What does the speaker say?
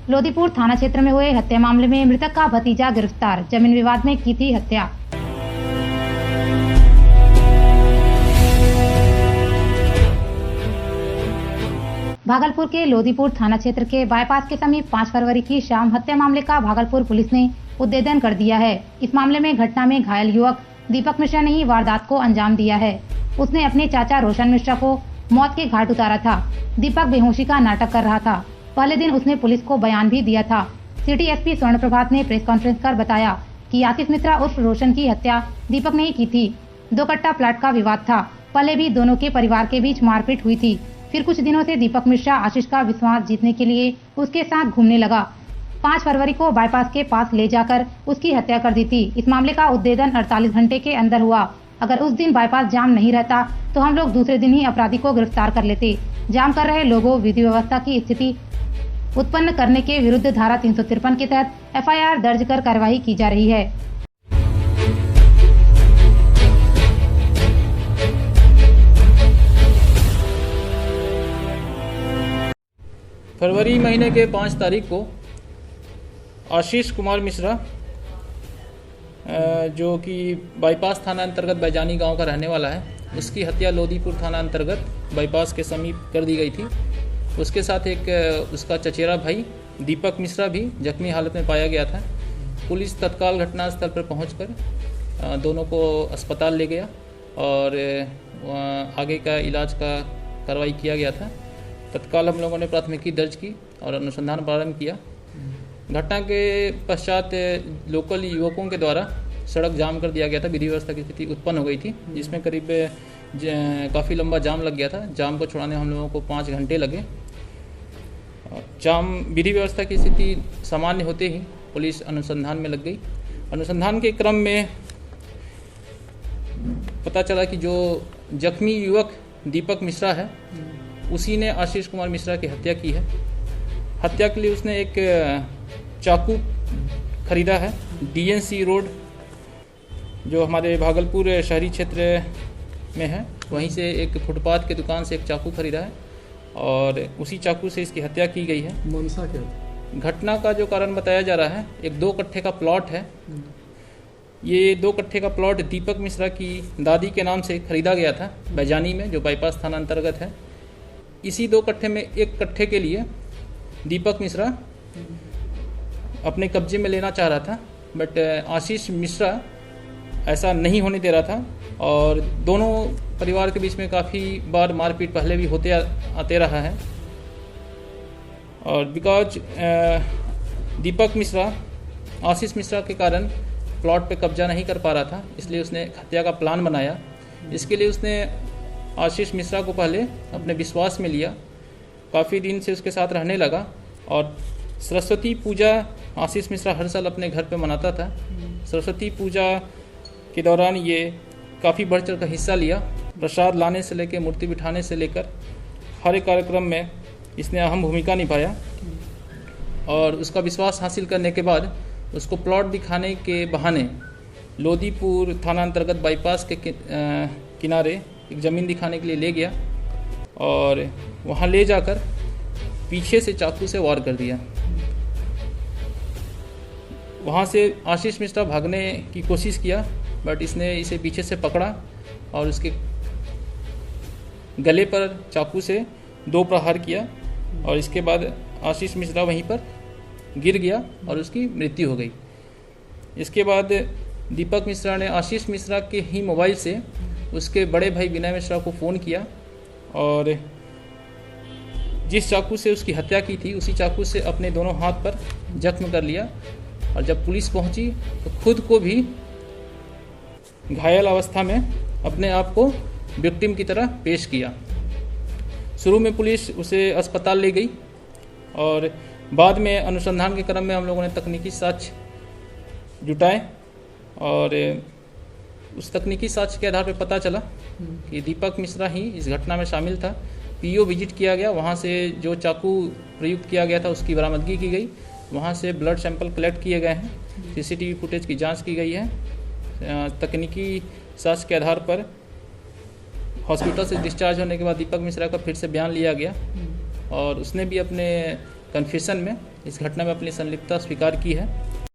लोदीपुर थाना क्षेत्र में हुए हत्या मामले में मृतक का भतीजा गिरफ्तार, जमीन विवाद में की थी हत्या। भागलपुर के लोदीपुर थाना क्षेत्र के बाईपास के समीप 5 फरवरी की शाम हत्या मामले का भागलपुर पुलिस ने उद्भेदन कर दिया है। इस मामले में घटना में घायल युवक दीपक मिश्रा ने ही वारदात को अंजाम दिया है। उसने अपने चाचा रोशन मिश्रा को मौत के घाट उतारा था। दीपक बेहोशी का नाटक कर रहा था। पहले दिन उसने पुलिस को बयान भी दिया था। सिटी एसपी स्वर्ण प्रभात ने प्रेस कॉन्फ्रेंस कर बताया कि आशीष मिश्रा उर्फ रोशन की हत्या दीपक ने ही की थी। 2 कट्टा प्लाट का विवाद था। पहले भी दोनों के परिवार के बीच मारपीट हुई थी। फिर कुछ दिनों से दीपक मिश्रा आशीष का विश्वास जीतने के लिए उसके साथ घूमने लगा। 5 फरवरी को बाईपास के पास ले जाकर उसकी हत्या कर दी थी। इस मामले का उद्भेदन 48 घंटे के अंदर हुआ। अगर उस दिन बाईपास जाम नहीं रहता तो हम लोग दूसरे दिन ही अपराधी को गिरफ्तार कर लेते। जाम कर रहे लोगों विधि व्यवस्था की स्थिति उत्पन्न करने के विरुद्ध धारा 353 के तहत एफआईआर दर्ज कर कार्रवाई की जा रही है। फरवरी महीने के 5 तारीख को आशीष कुमार मिश्रा जो कि बाईपास थाना अंतर्गत बैजानी गांव का रहने वाला है, उसकी हत्या लोदीपुर थाना अंतर्गत बाईपास के समीप कर दी गई थी। उसके साथ एक उसका चचेरा भाई दीपक मिश्रा भी जख्मी हालत में पाया गया था। पुलिस तत्काल घटनास्थल पर पहुंचकर दोनों को अस्पताल ले गया और आगे का इलाज का कार्रवाई किया गया था। तत्काल हम लोगों ने प्राथमिकी दर्ज की और अनुसंधान प्रारंभ किया। घटना के पश्चात लोकल युवकों के द्वारा सड़क जाम कर दिया गया था। विधि व्यवस्था की स्थिति उत्पन्न हो गई थी, जिसमें करीब काफ़ी लंबा जाम लग गया था। जाम को छुड़ाने हम लोगों को 5 घंटे लगे। जाम विधि व्यवस्था की स्थिति सामान्य होते ही पुलिस अनुसंधान में लग गई। अनुसंधान के क्रम में पता चला कि जो जख्मी युवक दीपक मिश्रा है, उसी ने आशीष कुमार मिश्रा की हत्या की है। हत्या के लिए उसने एक चाकू खरीदा है। डीएनसी रोड जो हमारे भागलपुर शहरी क्षेत्र में है, वहीं से एक फुटपाथ के दुकान से एक चाकू खरीदा है और उसी चाकू से इसकी हत्या की गई है। मनसा क्या था? घटना का जो कारण बताया जा रहा है, एक 2 कट्ठे का प्लॉट है। ये 2 कट्ठे का प्लॉट दीपक मिश्रा की दादी के नाम से खरीदा गया था बैजानी में, जो बाईपास थाना अंतर्गत है। इसी 2 कट्ठे में 1 कट्ठे के लिए दीपक मिश्रा अपने कब्जे में लेना चाह रहा था, बट आशीष मिश्रा ऐसा नहीं होने दे रहा था और दोनों परिवार के बीच में काफ़ी बार मारपीट पहले भी होते आते रहा है। और बिकॉज दीपक मिश्रा आशीष मिश्रा के कारण प्लॉट पे कब्जा नहीं कर पा रहा था, इसलिए उसने हत्या का प्लान बनाया। इसके लिए उसने आशीष मिश्रा को पहले अपने विश्वास में लिया, काफ़ी दिन से उसके साथ रहने लगा और सरस्वती पूजा आशीष मिश्रा हर साल अपने घर पे मनाता था। सरस्वती पूजा के दौरान ये काफ़ी बढ़ चढ़ कर हिस्सा लिया। प्रसाद लाने से लेकर मूर्ति बिठाने से लेकर हर एक कार्यक्रम में इसने अहम भूमिका निभाया और उसका विश्वास हासिल करने के बाद उसको प्लॉट दिखाने के बहाने लोदीपुर थाना अंतर्गत बाईपास के किनारे एक ज़मीन दिखाने के लिए ले गया और वहाँ ले जाकर पीछे से चाकू से वार कर दिया। वहाँ से आशीष मिश्रा भागने की कोशिश किया, बट इसने इसे पीछे से पकड़ा और उसके गले पर चाकू से 2 प्रहार किया और इसके बाद आशीष मिश्रा वहीं पर गिर गया और उसकी मृत्यु हो गई। इसके बाद दीपक मिश्रा ने आशीष मिश्रा के ही मोबाइल से उसके बड़े भाई विनय मिश्रा को फ़ोन किया और जिस चाकू से उसकी हत्या की थी, उसी चाकू से अपने दोनों हाथ पर जख्म कर लिया और जब पुलिस पहुंची तो खुद को भी घायल अवस्था में अपने आप को विक्टिम की तरह पेश किया। शुरू में पुलिस उसे अस्पताल ले गई और बाद में अनुसंधान के क्रम में हम लोगों ने तकनीकी साक्ष्य जुटाए और उस तकनीकी साक्ष्य के आधार पर पता चला कि दीपक मिश्रा ही इस घटना में शामिल था। पीओ विजिट किया गया, वहाँ से जो चाकू प्रयुक्त किया गया था उसकी बरामदगी की गई। वहाँ से ब्लड सैंपल कलेक्ट किए गए हैं, सीसीटीवी फुटेज की जांच की गई है। तकनीकी साक्ष्य के आधार पर हॉस्पिटल से डिस्चार्ज होने के बाद दीपक मिश्रा का फिर से बयान लिया गया और उसने भी अपने कन्फेशन में इस घटना में अपनी संलिप्तता स्वीकार की है।